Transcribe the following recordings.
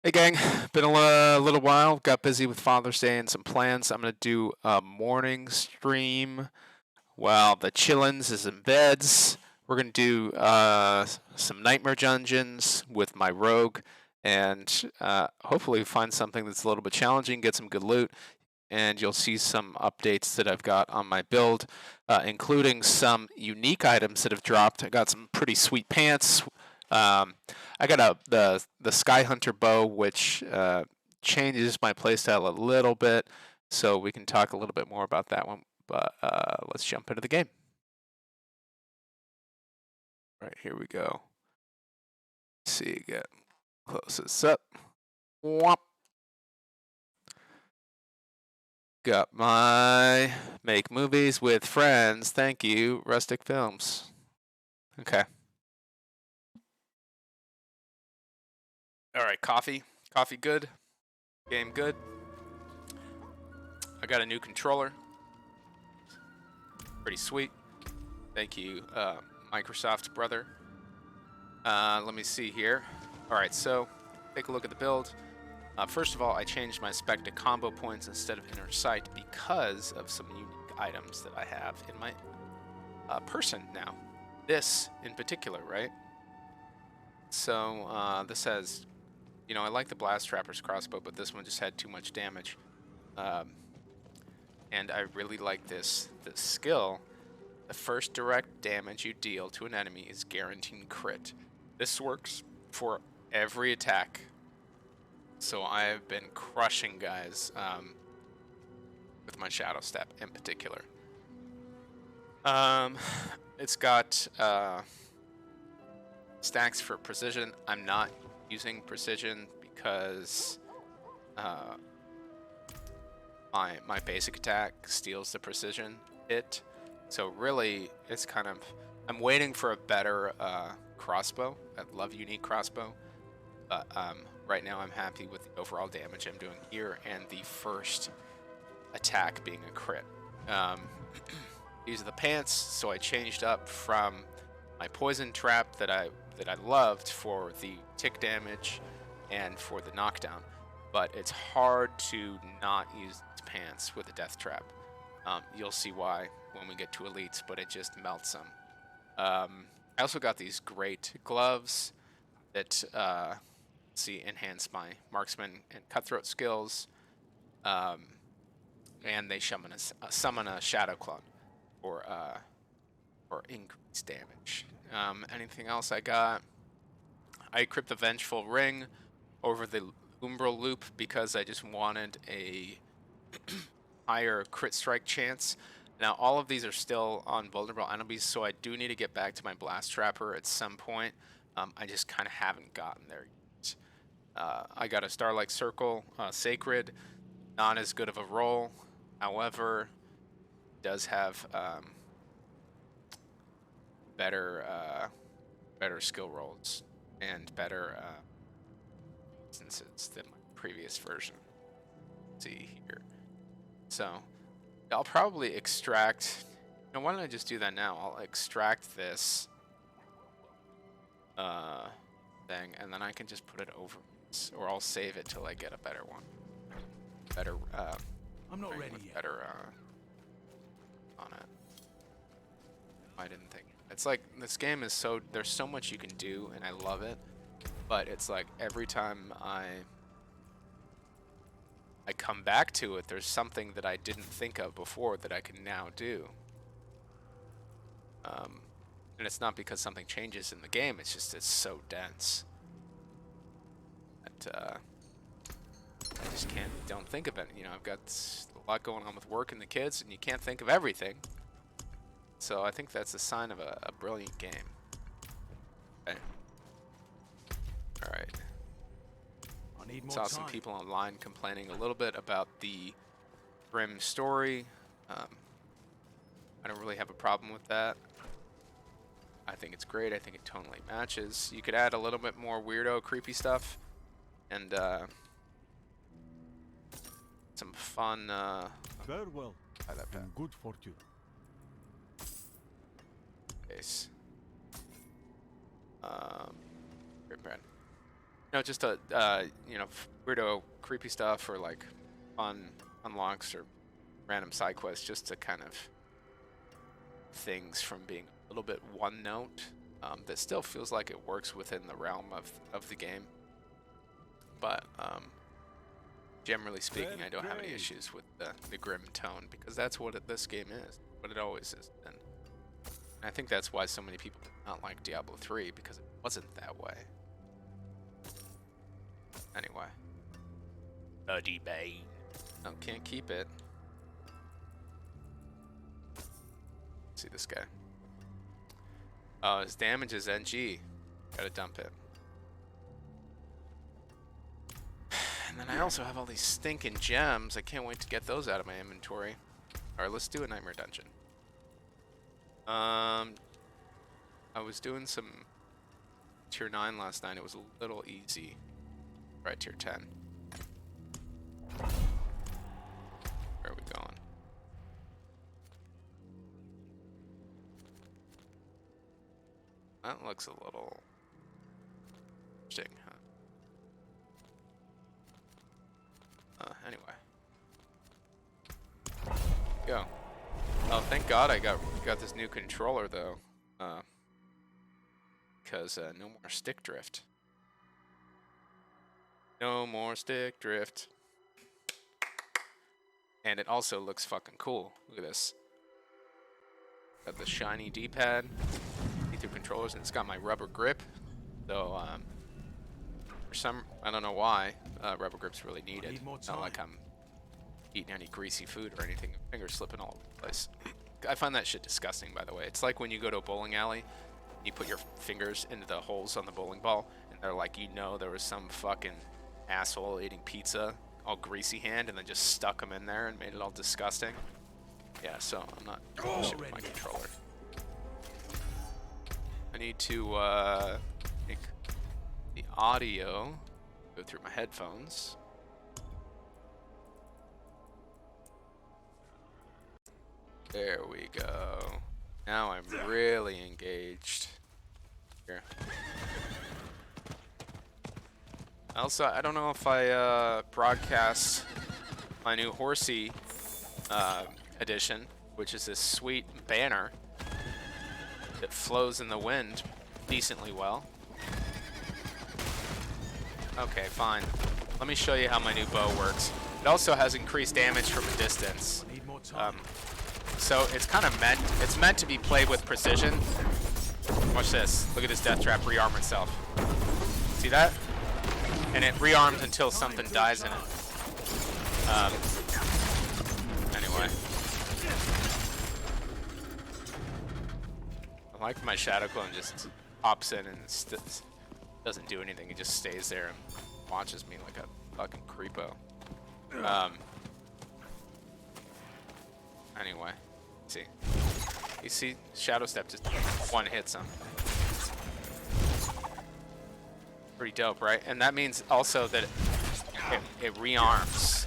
Hey gang, been a little while. Got busy with Father's Day and some plans. I'm gonna do a morning stream while the chillins is in beds. We're gonna do some nightmare dungeons with my rogue, and hopefully find something that's a little bit challenging, get some good loot, and you'll see some updates that I've got on my build, including some unique items that have dropped. I got some pretty sweet pants. I got the Sky Hunter bow, which changes my playstyle a little bit, so we can talk a little bit more about that one. But let's jump into the game. Right, here we go. Let's see, get close this up. Whop. Got my make movies with friends. Thank you, Rustic Films. Okay. All right, coffee. Coffee good. Game good. I got a new controller. Pretty sweet. Thank you, Microsoft brother. Let me see here. All right, so take a look at the build. First of all, I changed my spec to combo points instead of inner sight because of some unique items that I have in my person now. This in particular, right? So this has, you know, I like the Blast Trapper's crossbow, but this one just had too much damage. And I really like this skill. The first direct damage you deal to an enemy is guaranteed crit. This works for every attack. So I have been crushing guys with my Shadow Step in particular. It's got stacks for precision. I'm not using precision because my basic attack steals the precision hit. So really, it's kind of, I'm waiting for a better crossbow. I love unique crossbow, but right now I'm happy with the overall damage I'm doing here and the first attack being a crit. These are the pants, so I changed up from my poison trap that I loved for the tick damage and for the knockdown, but it's hard to not use these pants with a death trap. You'll see why when we get to elites, but it just melts them. I also got these great gloves that enhance my marksman and cutthroat skills, and they summon a shadow clone for increased damage. Anything else I got? I equipped the Vengeful Ring over the Umbral Loop because I just wanted a higher crit strike chance. Now all of these are still on vulnerable enemies, so I do need to get back to my Blast Trapper at some point. I just kind of haven't gotten there yet. I got a Starlight Circle Sacred, not as good of a roll. However, does have better skill rolls and better instances than my previous version. Let's see here. So I'll probably extract. You know, why don't I just do that now? I'll extract this thing, and then I can just put it over this, or I'll save it till I get a better one. Better. I'm not ready yet. Better on it. I didn't think. It's like this game is so, there's so much you can do, and I love it. But it's like every time I come back to it, there's something that I didn't think of before that I can now do. And it's not because something changes in the game, it's just it's so dense that I just don't think of it. You know, I've got a lot going on with work and the kids, and you can't think of everything. So I think that's a sign of a brilliant game. Okay. All right. I need more Saw time. some people online complaining a little bit about the Grim story. I don't really have a problem with that. I think it's great. I think it totally matches. You could add a little bit more weirdo, creepy stuff, and some fun. Farewell. And good fortune. Base. Great, Brad. No, just a weirdo, creepy stuff or like fun unlocks or random side quests, just to kind of things from being a little bit one note. That still feels like it works within the realm of the game. But generally speaking, I don't have any issues with the grim tone, because that's what this game is, what it always is. And I think that's why so many people did not like Diablo 3, because it wasn't that way. Anyway. Bloody Bane. No, can't keep it. See this guy. Oh, his damage is NG. Gotta dump it. And then I also have all these stinking gems. I can't wait to get those out of my inventory. Alright, let's do a Nightmare Dungeon. I was doing some tier 9 last night. It was a little easy. Right, tier 10. Where are we going? That looks a little interesting, huh? Anyway. Go. Oh, thank God I got this new controller though. Because no more stick drift. No more stick drift. And it also looks fucking cool. Look at this. Got the shiny D-pad. See-through controllers, and it's got my rubber grip. So, for some, I don't know why, rubber grip's really needed. It's not like I'm eating any greasy food or anything. Fingers slipping all over the place. I find that shit disgusting, by the way. It's like when you go to a bowling alley, you put your fingers into the holes on the bowling ball, and they're like, you know, there was some fucking asshole eating pizza, all greasy hand, and then just stuck them in there and made it all disgusting. Yeah, so I'm not doing shit with my controller. I need to make the audio go through my headphones. There we go. Now I'm really engaged. Here. Also, I don't know if I broadcast my new Horsey edition, which is this sweet banner that flows in the wind decently well. Okay, fine. Let me show you how my new bow works. It also has increased damage from a distance. So it's kind of meant to be played with precision. Watch this. Look at this death trap rearm itself. See that? And it rearms until something dies in it. Anyway. I like my Shadow Clone just pops in and doesn't do anything. He just stays there and watches me like a fucking creepo. Anyway. See. You see, Shadow Step just one hits him. Pretty dope, right? And that means also that it rearms.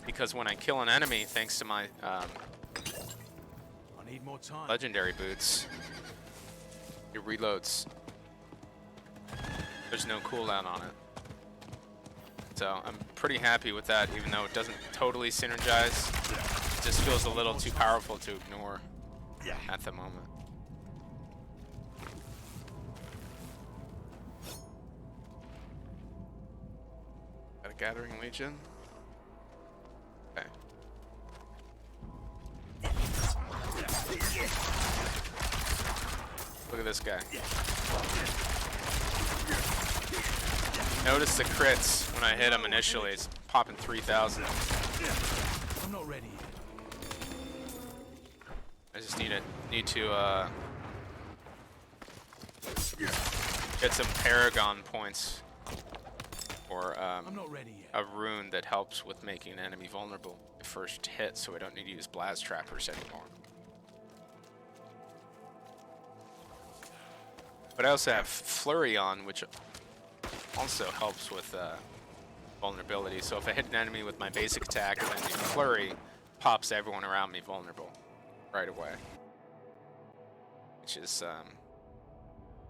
Because when I kill an enemy, thanks to my legendary boots, it reloads. There's no cooldown on it. So I'm pretty happy with that, even though it doesn't totally synergize. It just feels a little too powerful to ignore at the moment. Got a Gathering Legion. Okay. Look at this guy. Notice the crits when I hit him initially. It's popping 3,000. I'm not ready. I just need to get some Paragon points or I'm not ready yet. a rune that helps with making an enemy vulnerable at first hit, so I don't need to use blast trappers anymore. But I also have Flurry on, which also helps with vulnerability. So if I hit an enemy with my basic attack and then do Flurry, pops everyone around me vulnerable right away, which is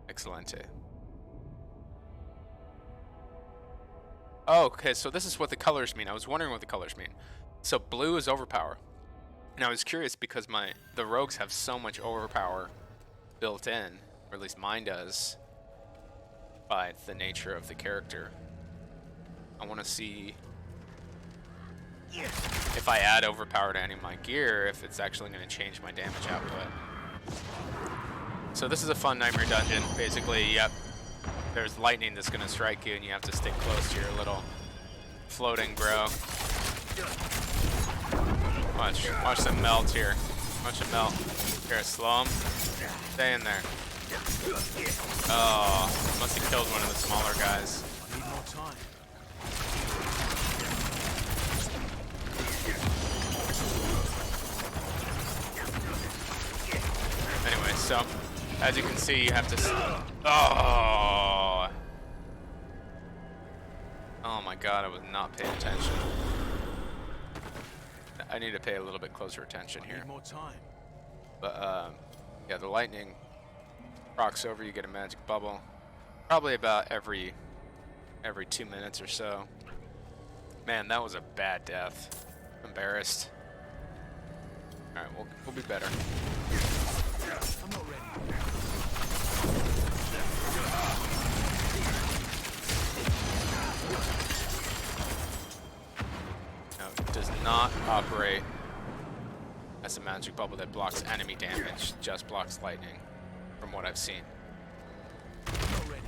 excelente. Oh, okay, so this is what the colors mean. I was wondering what the colors mean. So blue is overpower. And I was curious because the rogues have so much overpower built in, or at least mine does, by the nature of the character. I want to see if I add overpower to any of my gear, if it's actually going to change my damage output. So this is a fun nightmare dungeon. Basically, yep, there's lightning that's going to strike you, and you have to stick close to your little floating bro. Watch them melt here. Watch them melt. Here, slow them. Stay in there. Oh, must have killed one of the smaller guys. Need more time. Anyway, so as you can see, you have to. Oh. Oh my God! I was not paying attention. I need to pay a little bit closer attention here. Need more time. But yeah, the lightning rocks over. You get a magic bubble. Probably about every 2 minutes or so. Man, that was a bad death. Embarrassed. All right, we'll be better. I'm not ready. No, it does not operate as a magic bubble that blocks enemy damage. Just blocks lightning, from what I've seen. I'm not ready.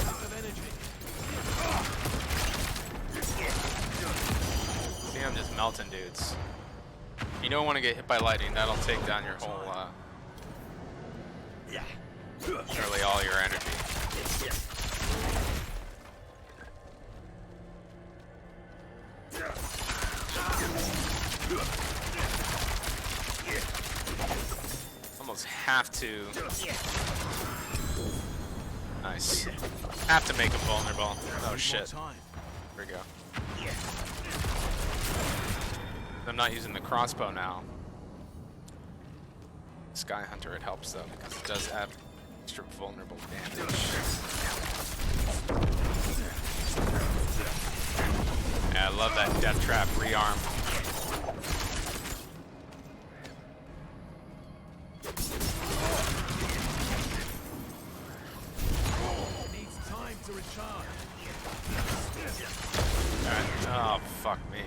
Out of energy. See, I'm just melting dudes. You don't want to get hit by lightning. That'll take down your whole, nearly all your energy. Almost have to. Nice. Have to make him vulnerable. Oh shit. Here we go. I'm not using the crossbow now. Sky Hunter, it helps though, because it does add extra vulnerable damage. Yeah, I love that death trap rearm. Needs time to recharge. Alright. Oh, fuck me.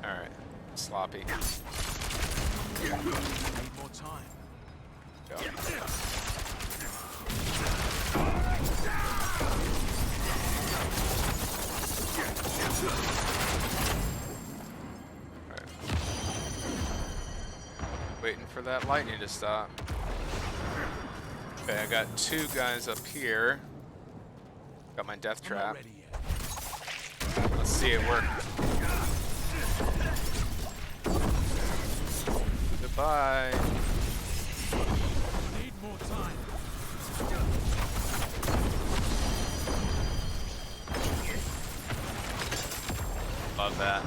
Alright. Sloppy. Need more time. Go. Alright. Waiting for that lightning to stop. Okay, I got 2 guys up here. Got my death I'm not trap. ready yet. Let's see it work. Goodbye. Need more time. Love that.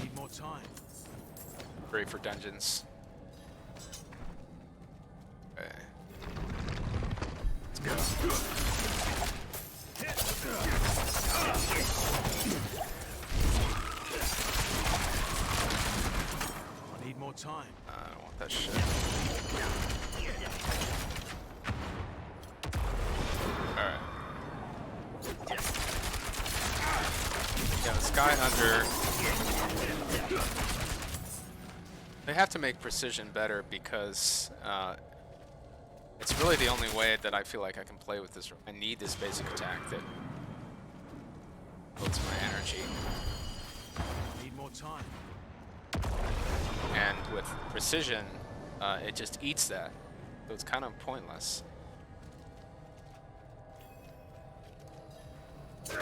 Need more time. Great for dungeons. Okay. Let's go. I need more time. I don't want that shit. Alright. Yeah, the Sky Hunter. They have to make precision better because it's really the only way that I feel like I can play with this. I need this basic attack that builds my energy. Need more time. And with precision, it just eats that. So it's kind of pointless. Don't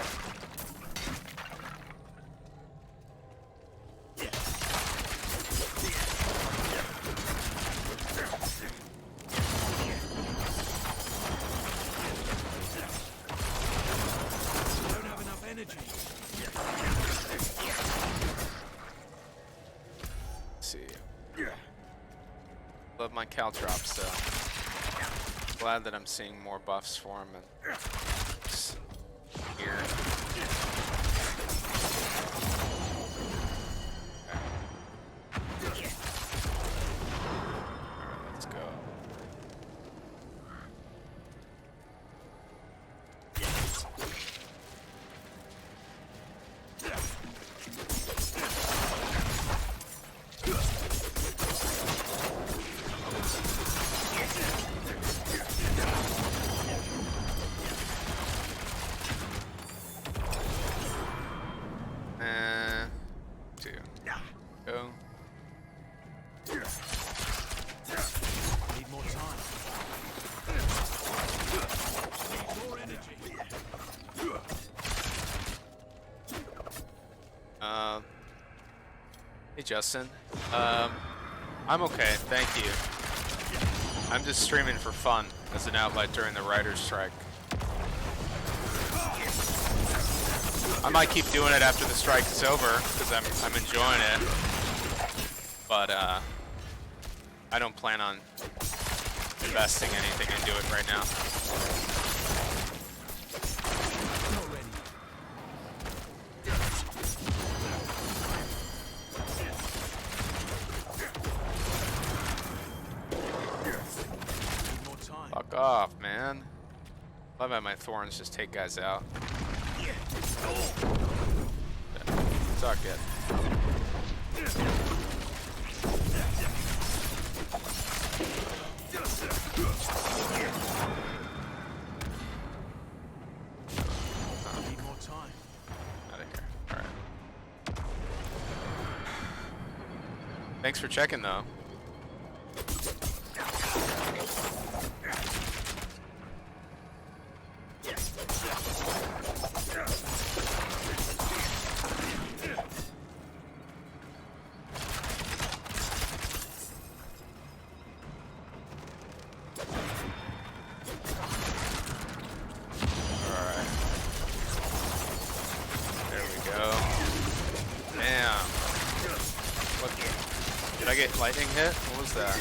have enough energy. Let's see. Love my caltrops, so glad that I'm seeing more buffs for him and here. Okay. Alright, let's go. Go. Need more time. Need more energy. Hey Justin. I'm okay, thank you. I'm just streaming for fun as an outlet during the writer's strike. I might keep doing it after the strike is over because I'm enjoying it, but I don't plan on investing anything into it right now. Not ready. Need more time. Fuck off, man. Love how my thorns just take guys out. Suck it. Need more time. Out of here. Alright. Thanks for checking though. Did I get lightning hit? What was that?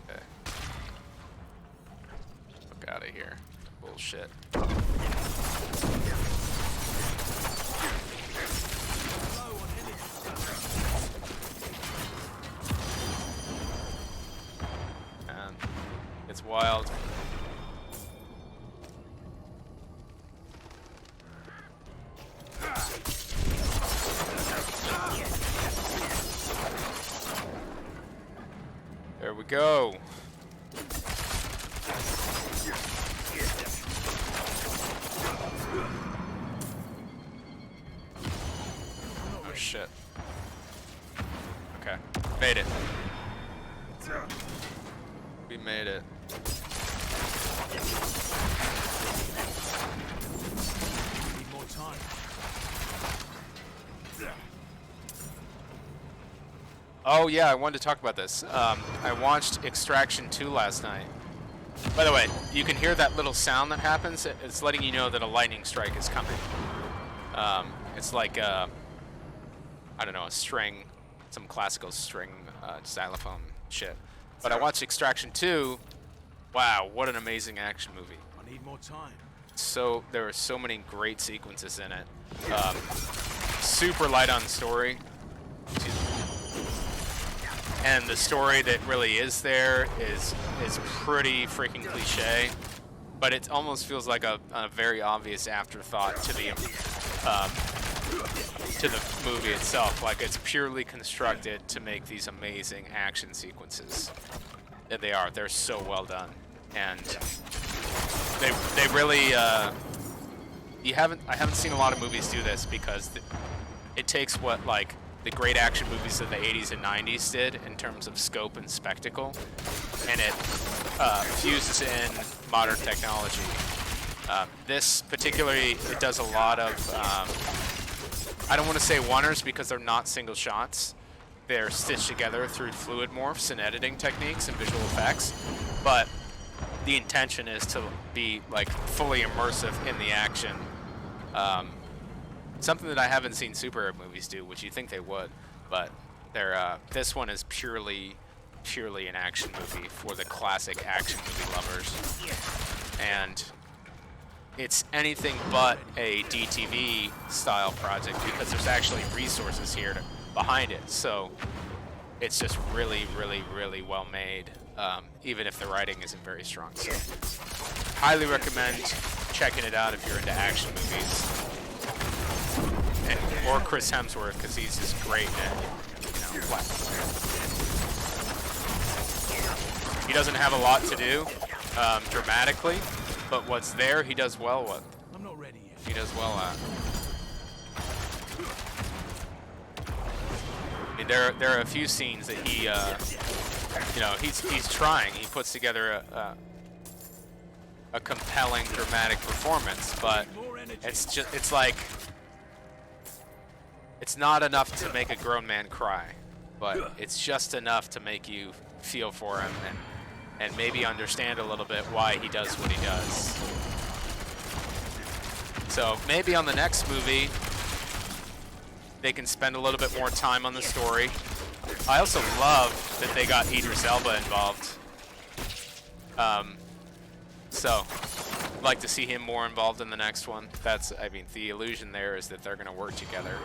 Okay. Fuck out of here. Bullshit. Man, it's wild. There we go. Oh shit. Okay. Made it. We made it. Need more time. Oh yeah, I wanted to talk about this. I watched Extraction 2 last night. By the way, you can hear that little sound that happens. It's letting you know that a lightning strike is coming. It's like I don't know, a string, some classical string xylophone shit. But I watched Extraction 2. Wow, what an amazing action movie. I need more time. So there are so many great sequences in it. Super light on story. And the story that really is there is pretty freaking cliche, but it almost feels like a very obvious afterthought to the movie itself. Like it's purely constructed to make these amazing action sequences. And they are. They're so well done, and they really. I haven't seen a lot of movies do this because it takes what like the great action movies of the 80s and 90s did in terms of scope and spectacle, and it fuses in modern technology. This particularly, it does a lot of, I don't want to say oneers because they're not single shots. They're stitched together through fluid morphs and editing techniques and visual effects, but the intention is to be like fully immersive in the action. Something that I haven't seen superhero movies do, which you think they would, but This one is purely an action movie for the classic action movie lovers, and it's anything but a DTV style project because there's actually resources here behind it. So it's just really well made, even if the writing isn't very strong. So highly recommend checking it out if you're into action movies, or Chris Hemsworth, because he's just great at, he doesn't have a lot to do dramatically, but what's there he does well with. I'm not ready yet. He does well at. I mean, there are a few scenes that he, he's trying. He puts together a compelling dramatic performance, but it's like it's not enough to make a grown man cry, but it's just enough to make you feel for him and maybe understand a little bit why he does what he does. So maybe on the next movie they can spend a little bit more time on the story. I also love that they got Idris Elba involved. So I'd like to see him more involved in the next one. I mean, the illusion there is that they're going to work together.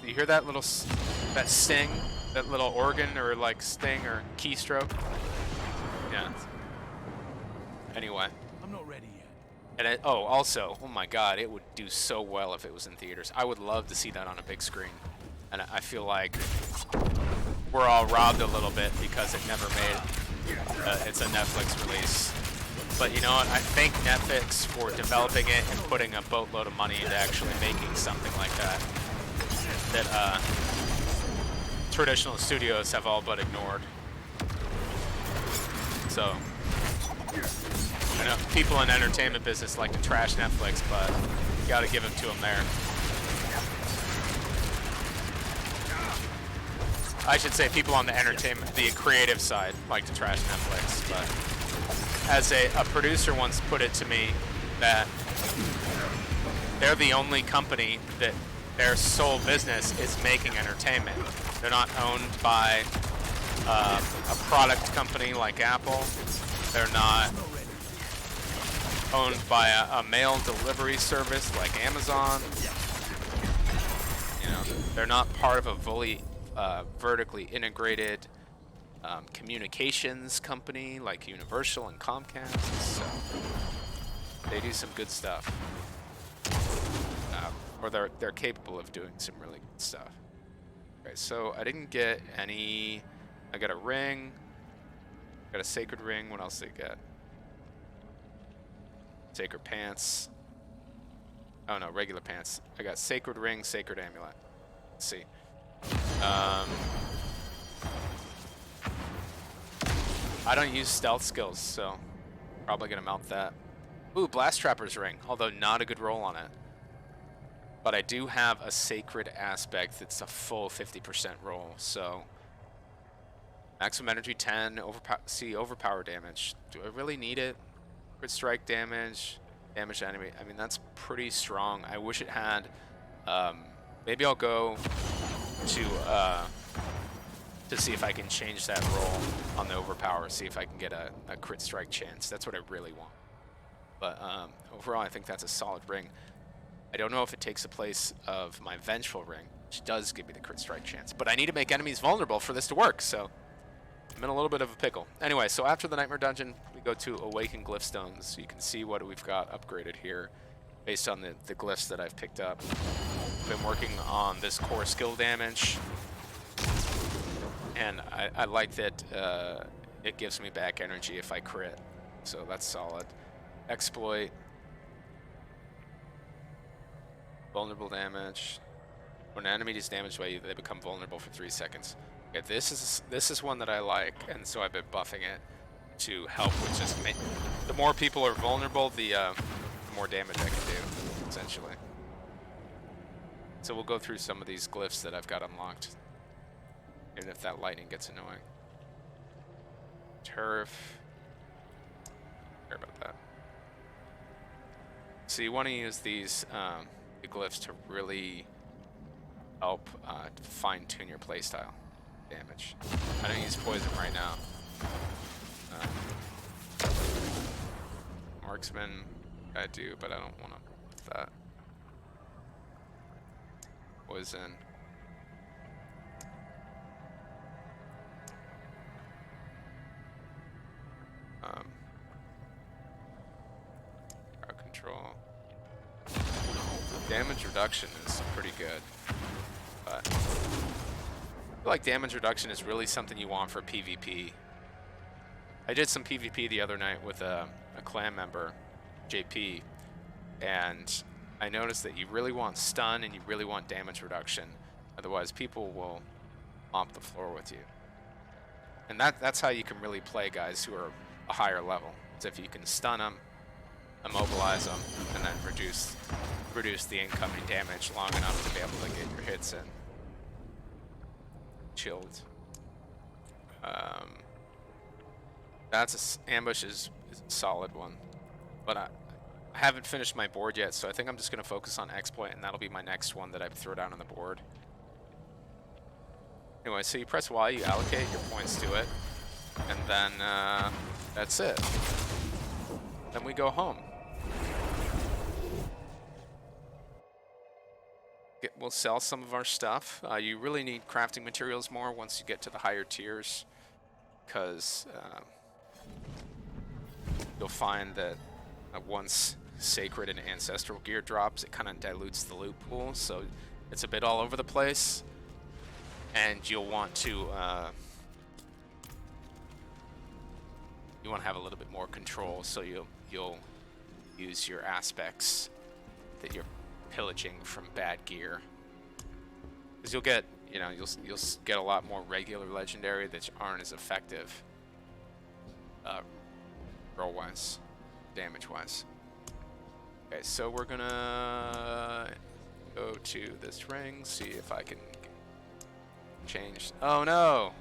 You hear that little, that sting, that little organ or like sting or keystroke? Yeah. Anyway. I'm not ready yet. And also, oh my God, it would do so well if it was in theaters. I would love to see that on a big screen. And I feel like we're all robbed a little bit because it never made, it's a Netflix release. But you know what, I thank Netflix for developing it and putting a boatload of money into actually making something like that traditional studios have all but ignored. So, I know people in the entertainment business like to trash Netflix, but you gotta give it to them there. I should say people on the entertainment, the creative side, like to trash Netflix, but as a producer once put it to me that they're the only company that their sole business is making entertainment. They're not owned by a product company like Apple. They're not owned by a mail delivery service like Amazon. You know, they're not part of a fully vertically integrated communications company like Universal and Comcast. So they do some good stuff. Or they're capable of doing some really good stuff. Okay, so I didn't get any. I got a ring. Got a sacred ring. What else did I get? Sacred pants. Oh no, regular pants. I got sacred ring, sacred amulet. Let's see. I don't use stealth skills, so probably gonna mount that. Ooh, blast trapper's ring, although not a good roll on it. But I do have a sacred aspect that's a full 50% roll, so maximum energy 10, overpower damage. Do I really need it? Crit strike damage, damage to enemy. I mean, that's pretty strong. I wish it had. Maybe I'll go to see if I can change that roll on the overpower. See if I can get a crit strike chance. That's what I really want. But overall, I think that's a solid ring. I don't know if it takes the place of my Vengeful Ring, which does give me the crit strike chance. But I need to make enemies vulnerable for this to work, so I'm in a little bit of a pickle. Anyway, so after the Nightmare Dungeon, we go to Awaken Glyphstones. So you can see what we've got upgraded here based on the glyphs that I've picked up. I've been working on this core skill damage, and I like that it gives me back energy if I crit, so that's solid. Exploit. Vulnerable damage. When an enemy is damaged by you, they become vulnerable for 3 seconds. Okay, this is one that I like, and so I've been buffing it to help with just the more people are vulnerable, the more damage I can do, essentially. So we'll go through some of these glyphs that I've got unlocked, even if that lightning gets annoying. Turf. Care about that. So you want to use these the glyphs to really help fine-tune your playstyle. Damage. I don't use poison right now. Marksman, I do, but I don't want to with that. Poison. Crowd control. Damage reduction is pretty good, but I feel like damage reduction is really something you want for PvP. I did some PvP the other night with a clan member, JP, and I noticed that you really want stun and you really want damage reduction. Otherwise, people will mop the floor with you. And that's how you can really play guys who are a higher level. Is if you can stun them, immobilize them, and then reduce the incoming damage long enough to be able to get your hits in. Chilled. Ambush is a solid one, but I haven't finished my board yet, so I think I'm just gonna focus on exploit, and that'll be my next one that I throw down on the board. Anyway, so you press Y, you allocate your points to it, and then that's it. Then we go home. We'll sell some of our stuff. You really need crafting materials more once you get to the higher tiers, because you'll find that once sacred and ancestral gear drops, it kind of dilutes the loot pool, so it's a bit all over the place, and you'll want to have a little bit more control, so you'll use your aspects that you're pillaging from bad gear, because you'll get you'll get a lot more regular legendary that aren't as effective roll wise, damage wise. Okay, so we're gonna go to this ring, see if I can change. Oh no,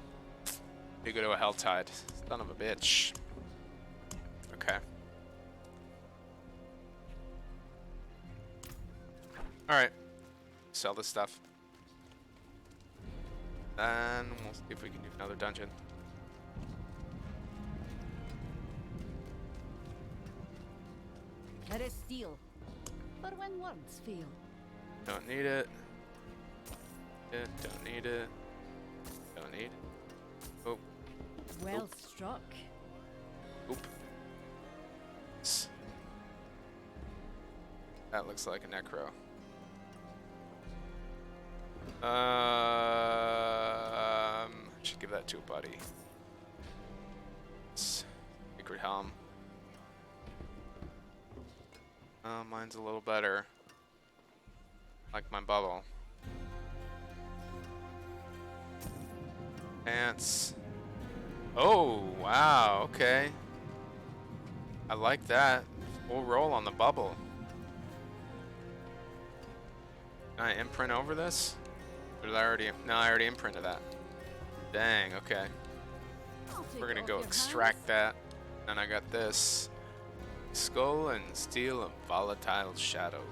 you go to a hell tide, son of a bitch. Okay. Alright, sell this stuff. Then we'll see if we can do another dungeon. Let it steal, but when words fail. Don't need it. Yeah, don't need it. Don't need. Oh. Well Oop. struck. Oop. That looks like a necro. Should give that to a buddy. Sacred Helm. Mine's a little better. Like my bubble. Pants. Oh, wow, okay. I like that. Full roll on the bubble. Can I imprint over this? Or did I already? No, I already imprinted that. Dang, okay. We're gonna go extract that. And I got this. Skull and Steel and Volatile Shadow.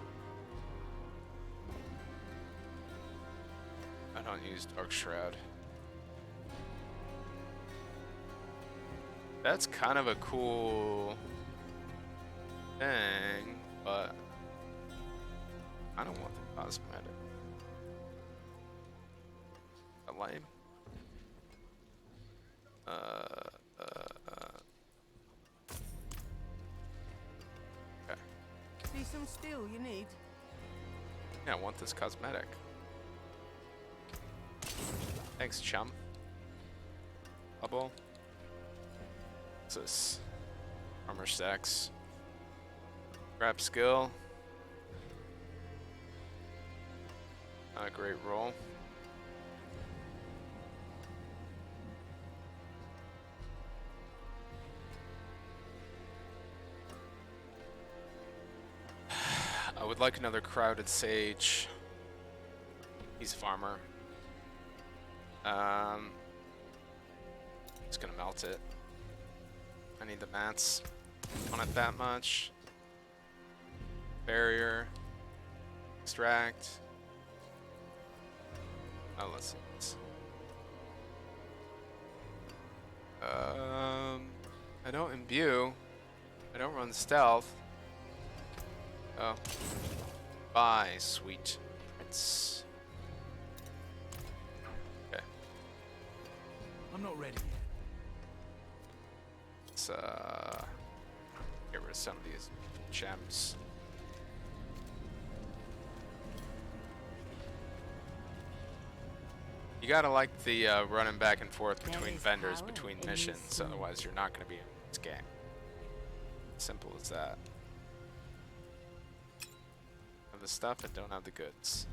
I don't use Dark Shroud. That's kind of a cool thing, but I don't want the cosmetic. A lame. Okay. See some steel you need. Yeah, I want this cosmetic. Thanks, chum. Bubble. What's this? Armor stacks. Grab skill. Not a great roll. I would like another crowded sage. He's farmer. Just gonna melt it. I need the mats. Don't want it that much. Barrier. Extract. Oh, let's see this. I don't imbue. I don't run stealth. Oh. Bye, sweet prince. Okay. I'm not ready yet. Let's get rid of some of these gems. You gotta like the running back and forth There between is vendors, power between in missions, this otherwise you're not gonna be in this game. Simple as that. Have the stuff and don't have the goods.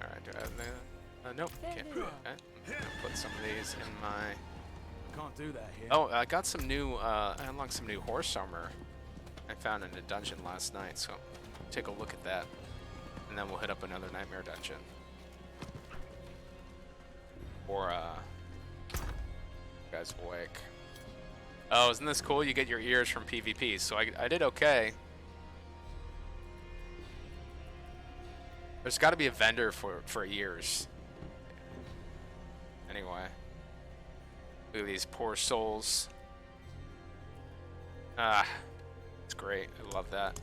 Alright, do I have the... nope, There can't. they Okay. are. I'm gonna put some of these in my... I can't do that here. Oh, I got some new, I unlocked some new horse armor I found in a dungeon last night, so take a look at that. And then we'll hit up another nightmare dungeon. Or, you guys awake. Oh, isn't this cool? You get your ears from PvP, so I did okay. There's got to be a vendor for ears. Anyway. Look at these poor souls. Ah, it's great. I love that.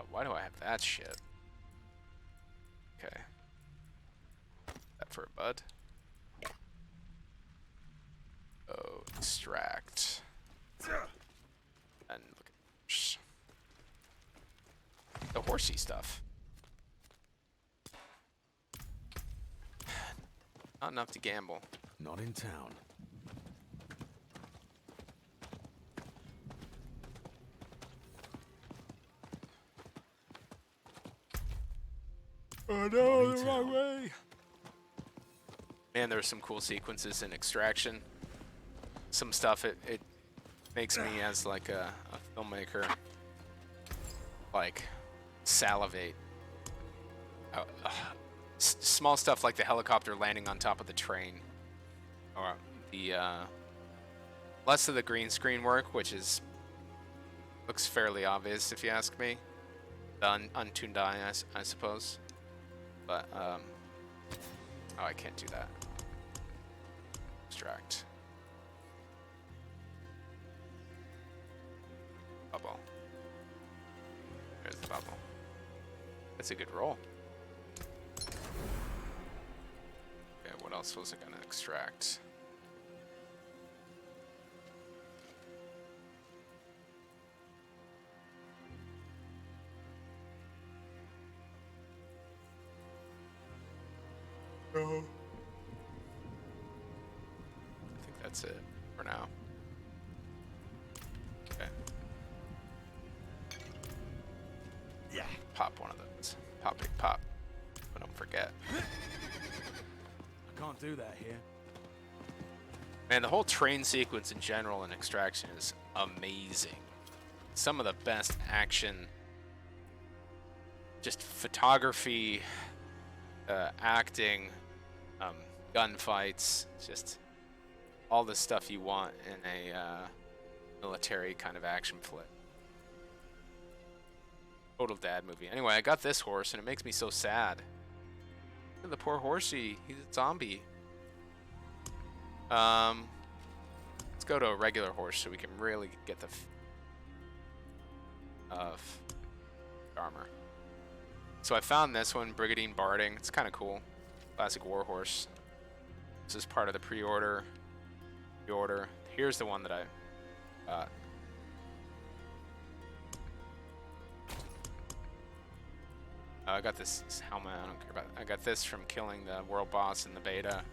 Why do I have that shit? Okay. That for a bud. Oh, extract. And look at the horsey stuff. Not enough to gamble. Not in town. Oh no, the wrong way. Man, there's some cool sequences in Extraction. Some stuff it makes me as like a filmmaker like salivate. Small stuff like the helicopter landing on top of the train, or the less of the green screen work, which looks fairly obvious if you ask me. The untuned eye, I suppose. But, oh, I can't do that. Extract. Bubble. There's the bubble. That's a good roll. Okay, what else was it gonna extract? I think that's it for now. Okay. Yeah. Pop one of those. Pop, big pop. But don't forget. I can't do that here. Man, the whole train sequence in general in Extraction is amazing. Some of the best action, just photography, acting, gunfights, just all the stuff you want in a military kind of action flick. Total dad movie. Anyway, I got this horse and it makes me so sad. Look at the poor horsey. He's a zombie. Let's go to a regular horse so we can really get the armor. So I found this one, Brigandine Barding. It's kind of cool. Classic war horse. This is part of the pre-order. Here's the one that I got. I got this helmet. I don't care about it. I got this from killing the world boss in the beta.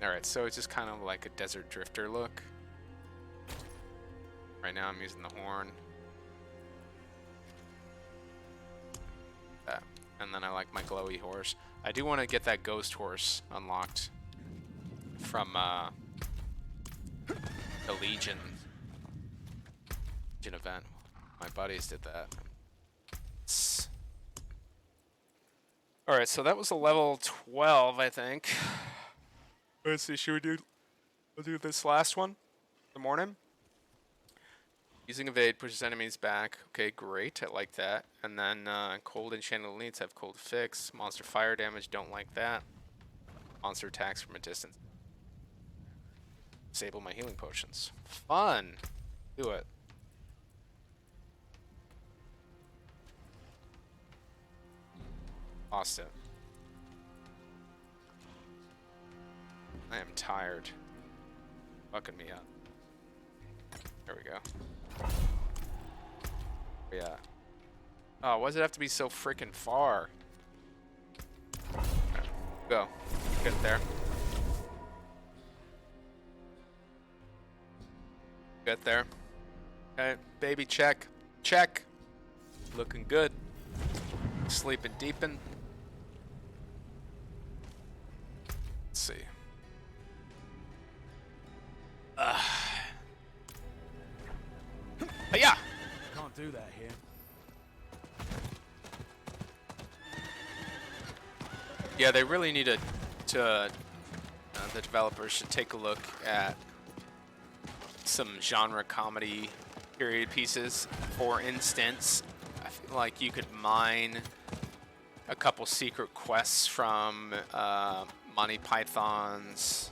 Alright, so it's just kind of like a desert drifter look. Right now I'm using the horn. That. And then I like my glowy horse. I do want to get that ghost horse unlocked from the Legion event. My buddies did that. Alright, so that was a level 12, I think. Let's see, should we do... We'll do this last one? The morning? Using evade pushes enemies back. Okay, great. I like that. And then cold enchanted elites have cold fix. Monster fire damage. Don't like that. Monster attacks from a distance. Disable my healing potions. Fun. Do it. Lost it. I am tired. Fucking me up. There we go. Yeah. Oh, why does it have to be so freaking far? Right, go. Get there. Get there. Okay, baby check. Check. Looking good. Sleeping deepin'. Let's see. Yeah. Can't do that here. Yeah, they really need to the developers should take a look at some genre comedy period pieces. For instance, I feel like you could mine a couple secret quests from Monty Python's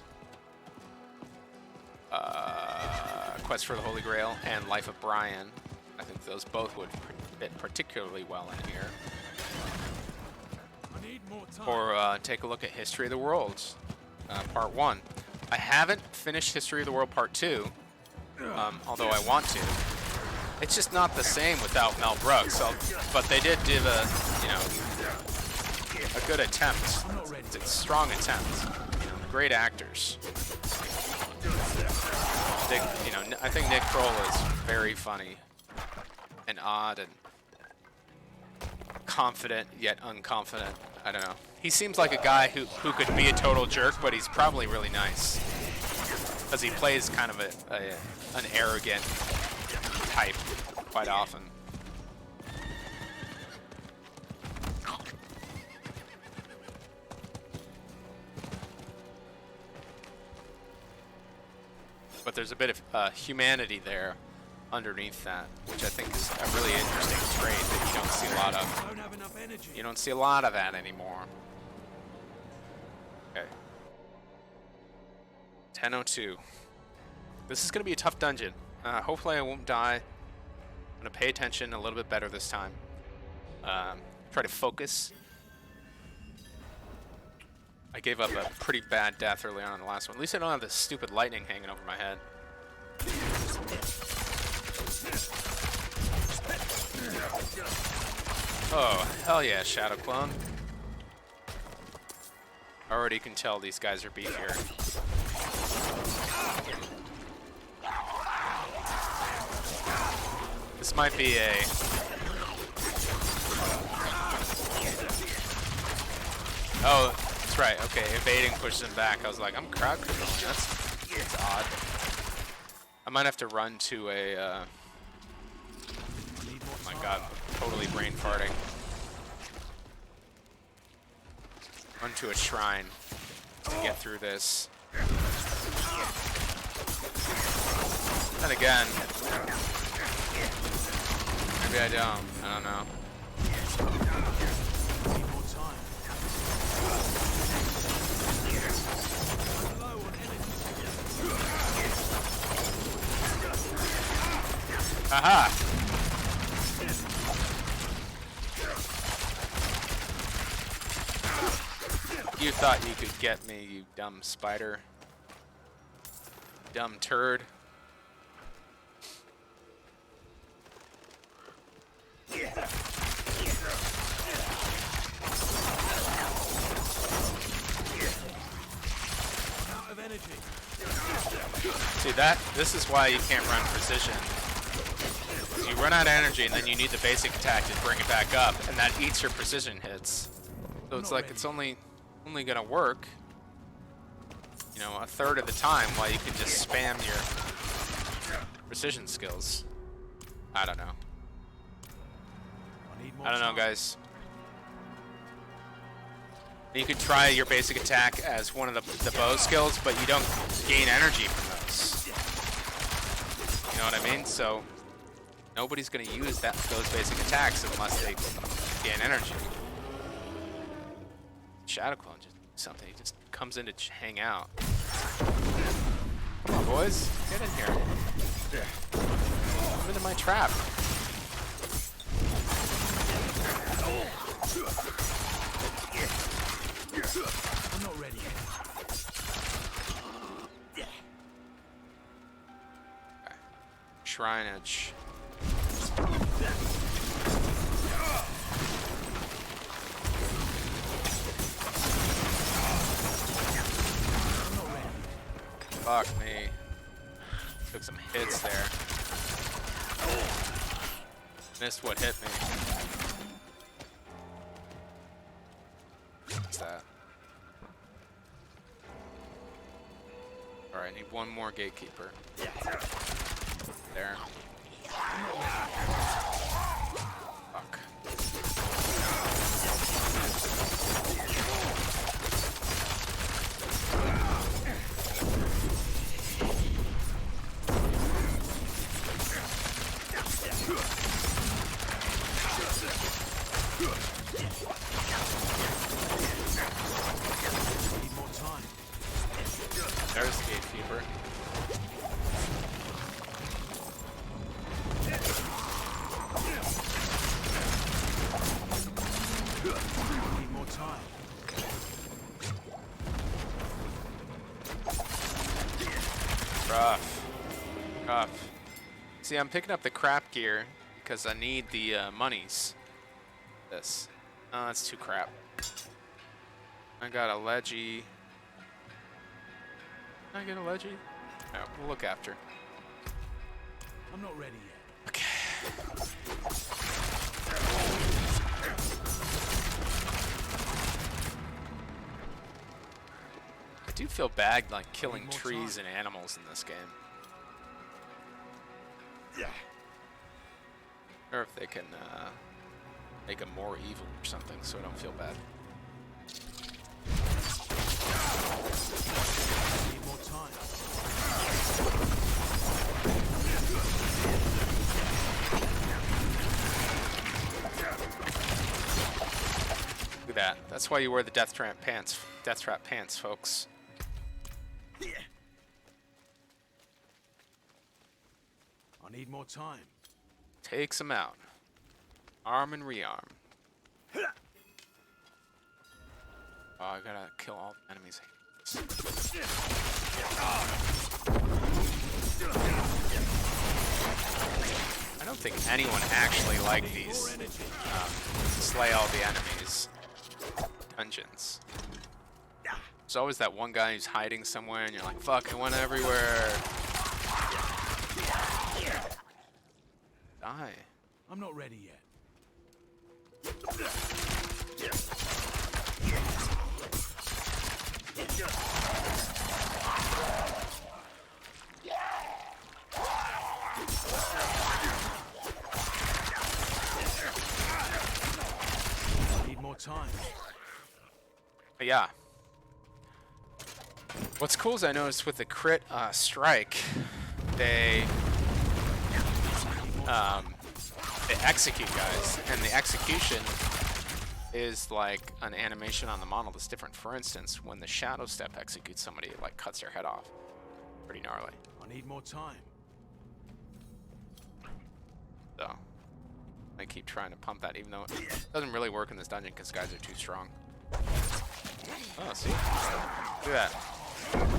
Quest for the Holy Grail and Life of Brian. I think those both would fit particularly well in here. I need more time. Or take a look at History of the World, Part 1. I haven't finished History of the World Part 2, although I want to. It's just not the same without Mel Brooks, but they did give a good attempt. It's a strong attempt. Great actors. I think Nick Kroll is very funny and odd and confident yet unconfident. I don't know. He seems like a guy who could be a total jerk, but he's probably really nice. Because he plays kind of an arrogant type quite often. But there's a bit of humanity there underneath that, which I think is a really interesting trait that you don't see a lot of. Don't have enough energy. You don't see a lot of that anymore. Okay. 10:02. This is going to be a tough dungeon. Hopefully I won't die. I'm going to pay attention a little bit better this time. Try to focus. I gave up a pretty bad death early on in the last one. At least I don't have this stupid lightning hanging over my head. Oh, hell yeah, Shadow Clone. Already can tell these guys are beefier. This might be a... Oh, that's right. Okay, evading pushes him back. I was like, I'm crowd controlling. That's odd. I might have to run to a... Oh my god, totally brain farting. Run to a shrine to get through this. And again, maybe I don't. I don't know. Need more time. Low on energy. Aha! You thought you could get me, you dumb spider. Dumb turd. Out of energy. See this is why you can't run precision. You run out of energy and then you need the basic attack to bring it back up, and that eats your precision hits. So it's like it's only gonna work, you know, a third of the time, while you can just spam your precision skills. I don't know. I don't know, guys. You could try your basic attack as one of the bow skills, but you don't gain energy from those. You know what I mean? So nobody's gonna use those basic attacks unless they gain energy. Shadow Clone just something. He just comes in to hang out. Come on, boys, get in here. Come into my trap. I'm not ready yet. Shrineage. Fuck me. Took some hits there. Missed what hit me. What's that? Alright, I need one more gatekeeper. There. Fuck. Need more time. There's the gatekeeper. Need more time. Rough. Rough. See, I'm picking up the crap gear because I need the monies. This. Oh, that's too crap. I got a leggy. Can I get a leggy? No, we'll look after. I'm not ready yet. Okay. I do feel bad, like, killing more trees time. and animals in this game. Or if they can make them more evil or something, so I don't feel bad. Need more time. Look at that. That's why you wear the death trap pants. Death trap pants, folks. I need more time. Takes them out. Arm and rearm. Oh, I gotta kill all the enemies. I don't think anyone actually liked these slay all the enemies dungeons. There's always that one guy who's hiding somewhere and you're like, fuck, I went everywhere. Die. I'm not ready yet. Need more time. But yeah. What's cool is I noticed with the crit strike, they execute guys, and the execution is like an animation on the model that's different. For instance, when the shadow step executes somebody, it like cuts their head off. Pretty gnarly. I need more time. So I keep trying to pump that, even though it doesn't really work in this dungeon because guys are too strong. Oh, see? Look at that.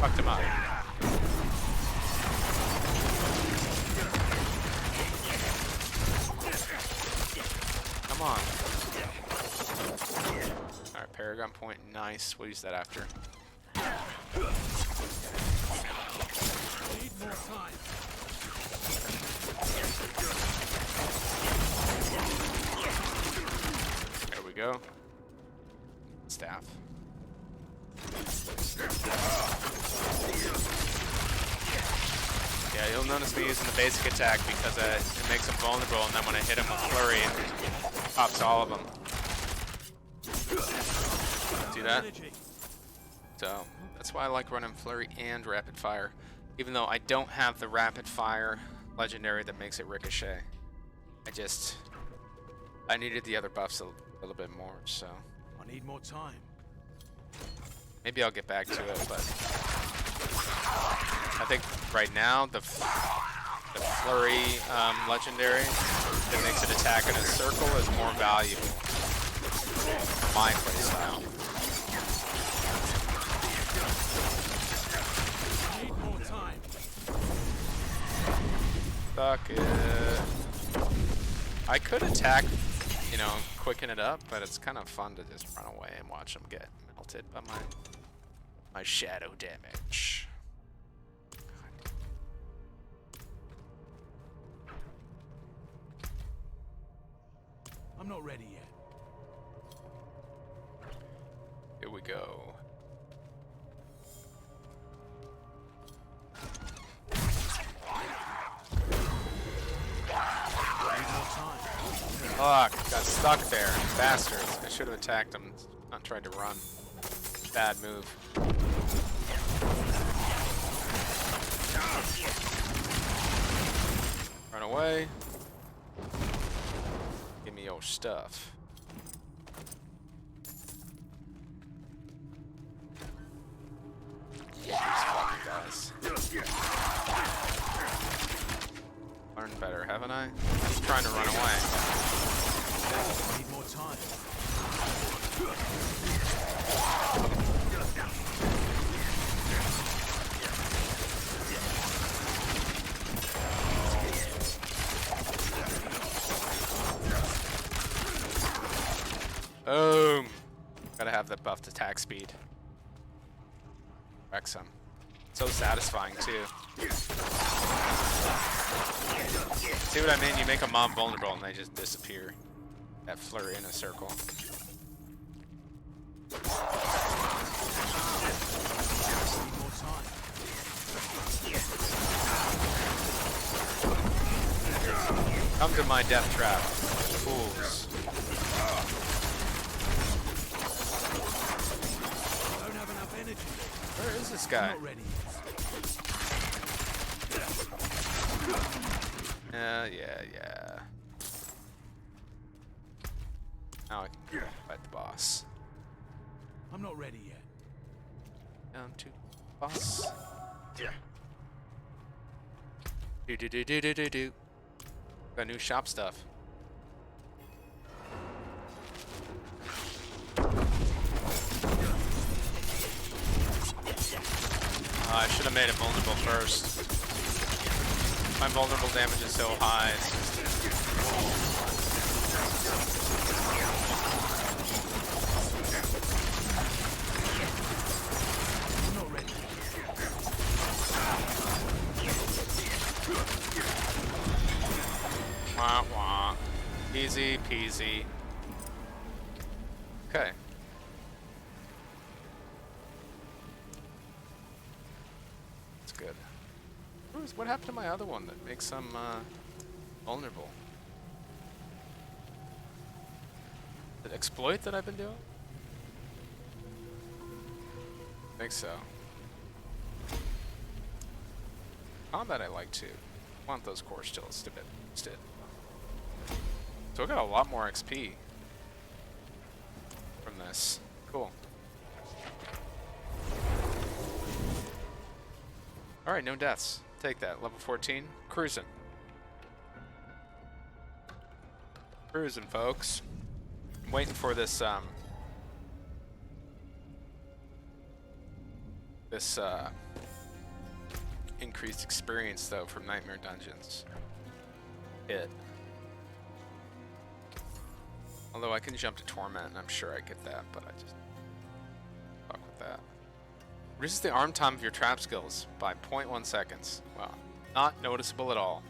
Fucked him up. Come on. Alright, Paragon Point, nice. We'll use that after. Need more time. There we go. Staff. Yeah, you'll notice me using the basic attack because it makes them vulnerable, and then when I hit him with Flurry, it pops all of them. See that? So, that's why I like running Flurry and Rapid Fire, even though I don't have the Rapid Fire legendary that makes it ricochet. I needed the other buffs a little bit more, so I need more time. maybe I'll get back to it. But I think right now the Flurry legendary that makes it attack in a circle is more valuable for my playstyle. I need more time. Fuck it. I could attack, you know, quicken it up, but it's kind of fun to just run away and watch them get melted by my shadow damage. I'm not ready yet. Here we go. I need more time. Fuck, got stuck there. Bastards. I should have attacked him, not tried to run. Bad move. Run away. Give me your stuff. These fucking guys. Learned better, haven't I? Just trying to run away. I need more time. Boom! Gotta have that buffed attack speed. Wreck some. So satisfying too. See what I mean? You make a mob vulnerable and they just disappear. That Flurry in a circle. I need more time. Come to my death trap, fools. I don't have enough energy. Where is this I'm guy? not ready yet. Yeah. Now I can go fight the boss. I'm not ready yet. Down to boss. Do. Got new shop stuff. I should have made it vulnerable first. My vulnerable damage is so high. I'm not ready. Wah wah. Easy peasy. Okay. That's good. What happened to my other one that makes them vulnerable? The exploit that I've been doing? I think so. Combat I like too. Want those core stills to bit instead. So I got a lot more XP from this. Cool. Alright, no deaths. Take that. Level 14. Cruising. Cruising, folks. I'm waiting for this, increased experience, though, from Nightmare Dungeons. Although I can jump to Torment, and I'm sure I get that, but I just fuck with that. Reduces the arm time of your trap skills by 0.1 seconds. Wow. Not noticeable at all.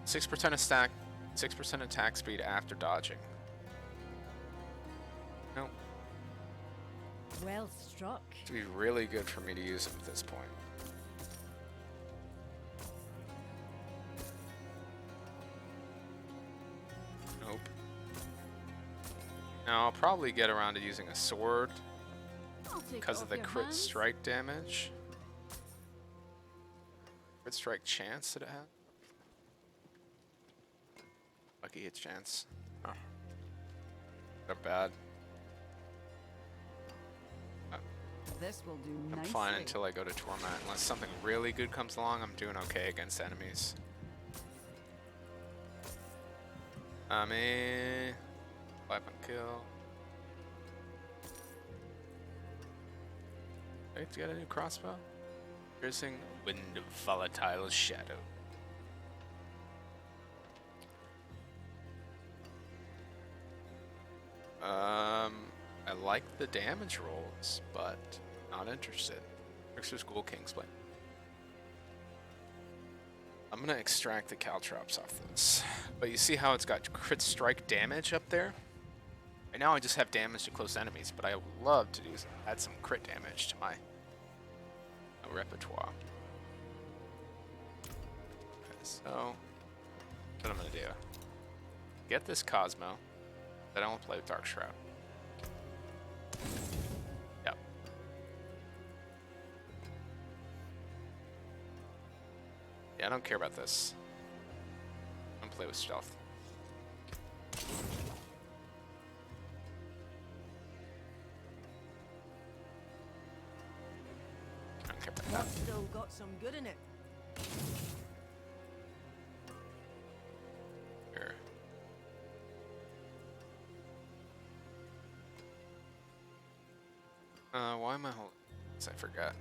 6% 6% attack speed after dodging. Nope. Well struck. It'd be really good for me to use them at this point. Nope. Now I'll probably get around to using a sword I'll take because it of off the your crit hands. strike damage. Crit strike chance that it had. Lucky hit chance. Huh. Not bad. This will do I'm nicely. fine until I go to Torment. Unless something really good comes along, I'm doing okay against enemies. Me. 5 on kill. Right, you got a new crossbow? Piercing Wind of Volatile Shadow. I like the damage rolls, but not interested. Trickster's Ghoul Kingsblade. I'm gonna extract the caltrops off this. But you see how it's got crit strike damage up there? Right now I just have damage to close enemies, but I would love to add some crit damage to my repertoire. Okay, so what I'm gonna do? Get this Cosmo. Then I won't play with Dark Shroud. Yep. Yeah, I don't care about this. I don't play with stealth. I don't care about that. That's still got some good in it. Here. Why am I holding this? I forgot.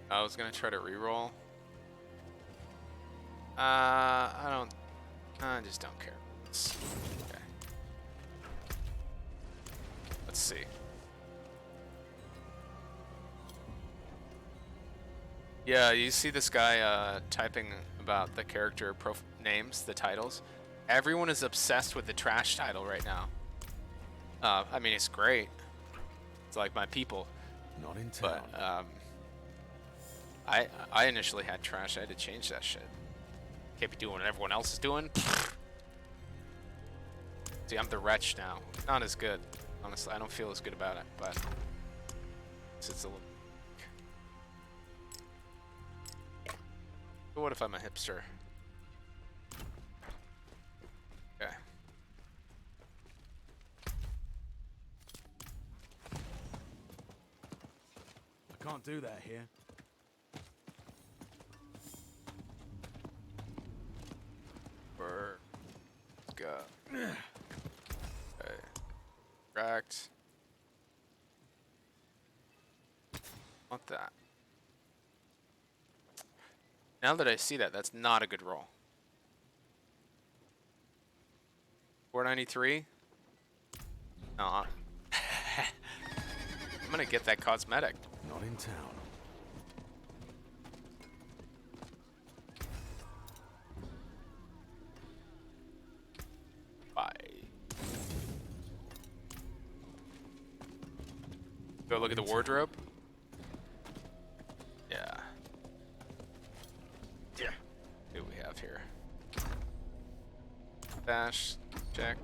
I was gonna try to reroll. I just don't care. Okay. Let's see. Yeah, you see this guy typing about the character names, the titles. Everyone is obsessed with the trash title right now. I mean, it's great. It's like my people. Not in town. But I initially had trash. I had to change that shit. Can't be doing what everyone else is doing. See, I'm the wretch now. Not as good. Honestly, I don't feel as good about it, but it's a little. But what if I'm a hipster? Okay. I can't do that here. Go. Okay. Cracked. Want that. Now that I see that, that's not a good roll. 493? No. I'm gonna get that cosmetic. Not in town. Bye. Go look at the wardrobe. Yeah. Yeah. See what we have here. Bash, check.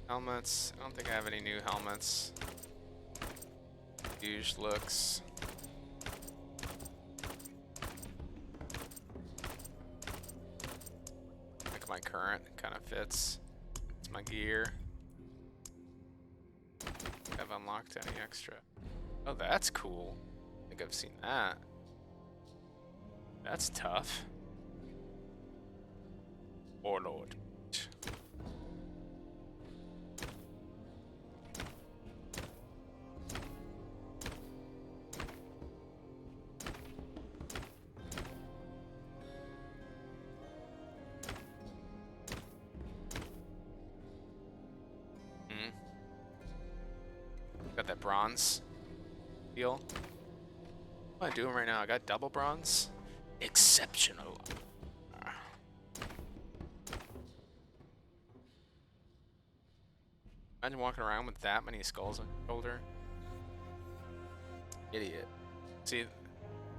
Helmets. I don't think I have any new helmets. Huge looks. Like my current kind of fits. It's my gear. Have unlocked any extra? Oh, that's cool. I think I've seen that. That's tough. Warlord. Got that bronze deal. What am I doing right now? I got double bronze. Exceptional. Imagine walking around with that many skulls on your shoulder. Idiot. See,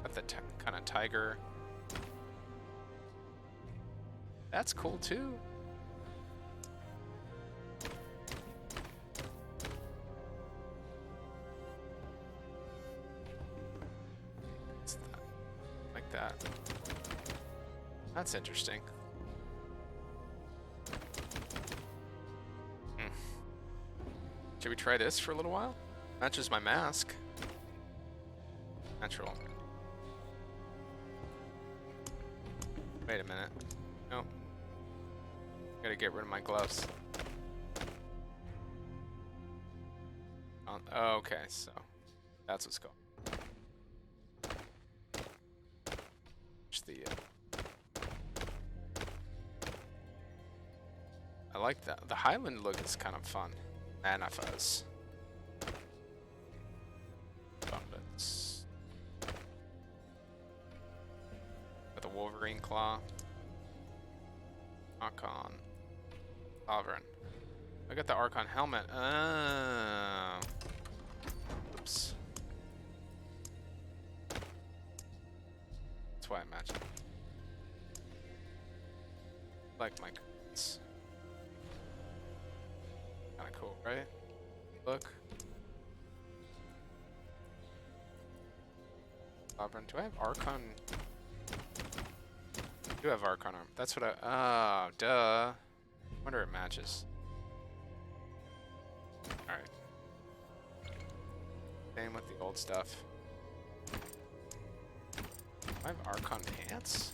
got the kind of tiger. That's cool too. Like that. That's interesting. Should we try this for a little while? Matches my mask. Natural. Wait a minute. Nope. Gotta get rid of my gloves. Oh, okay, so that's what's going. The I like that. The Highland look is kind of fun. Mana fuzz. Abundance. With the Wolverine claw. Archon. Sovereign. I got the Archon helmet. Oh. Oops. That's why I match it. Like my cards. Kinda cool, right? Look. Sovereign. Do I have Archon? I do have Archon arm. That's what I. Oh, duh. Wonder it matches. Alright. Same with the old stuff. I have Archon pants?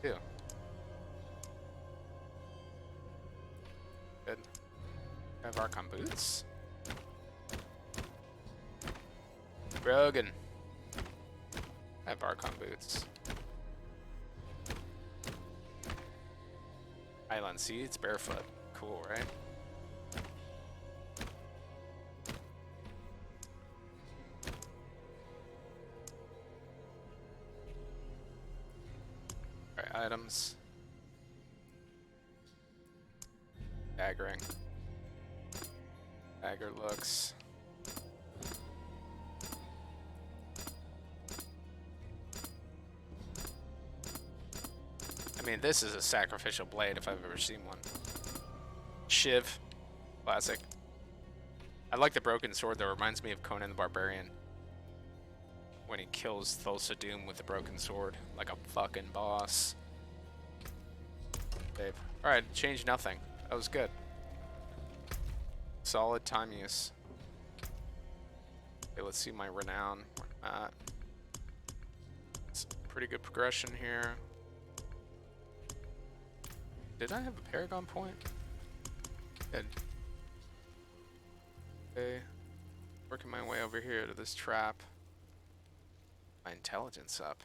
Ew. Good. I have Archon boots. Brogan. I have Archon boots. Island Seeds, barefoot. Cool, right? Alright, items. Daggering. Dagger looks. I mean, this is a sacrificial blade if I've ever seen one. Shiv. Classic. I like the broken sword though. It reminds me of Conan the Barbarian. When he kills Thulsa Doom with the broken sword. Like a fucking boss. Dave. Alright, change nothing. That was good. Solid time use. Okay, let's see my renown. It's pretty good progression here. Did I have a Paragon point? Good. Okay. Working my way over here to this trap. My intelligence up.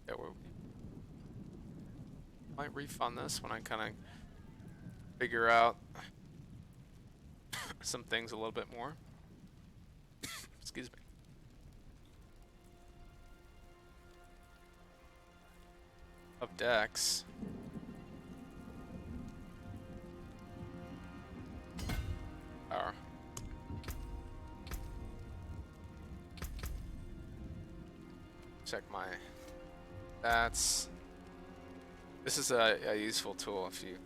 Yeah, we're might refund this when I kind of figure out some things a little bit more. Excuse me. Of decks. Power. Check my stats. This is a useful tool if you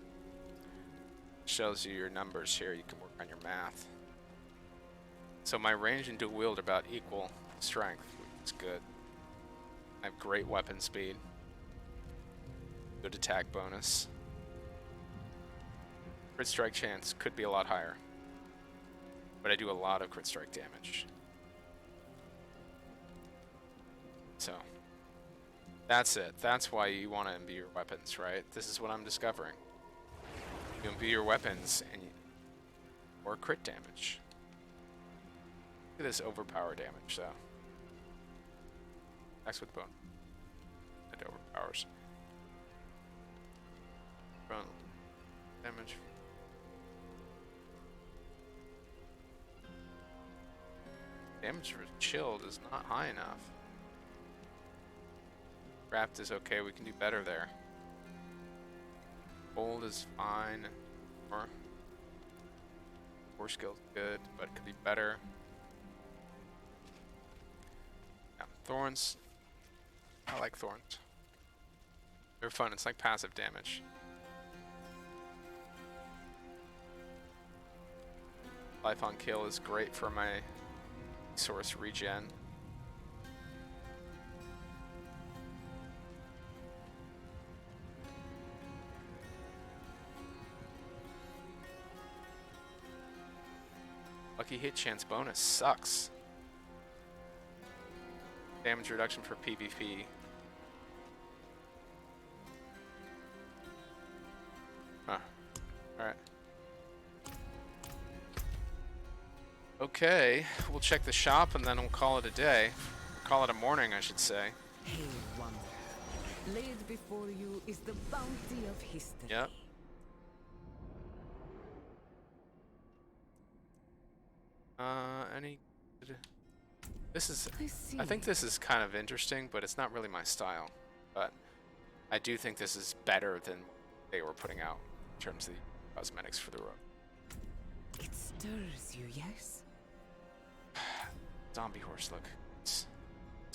shows you your numbers here. You can work on your math. So my range and dual wield are about equal strength. It's good. I have great weapon speed. Good attack bonus. Crit strike chance could be a lot higher. But I do a lot of crit strike damage. So that's it. That's why you want to imbue your weapons, right? This is what I'm discovering. You imbue your weapons and or crit damage. Look at this overpower damage, though. Axe with bone. It overpowers. Bone damage. Damage for chilled is not high enough. Wrapped is okay, we can do better there. Bold is fine. Core skill's good, but it could be better. Yeah, thorns. I like thorns. They're fun, it's like passive damage. Life on kill is great for my source regen. Lucky hit chance bonus sucks. Damage reduction for PvP. Huh. Alright. Okay, we'll check the shop and then we'll call it a day. Call it a morning, I should say. Hail one. Laid before you is the bounty of history. Yep. Any... This is... I think this is kind of interesting, but it's not really my style. But I do think this is better than they were putting out in terms of the cosmetics for the road. It stirs you, yes? Zombie horse, look. It's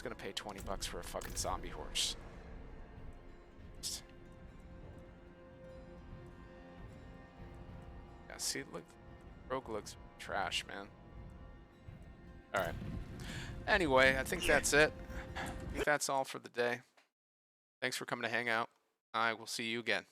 gonna pay 20 bucks for a fucking zombie horse. Yeah, see, look. Rogue looks trash, man. Alright. Anyway, I think that's it. I think that's all for the day. Thanks for coming to hang out. I will see you again.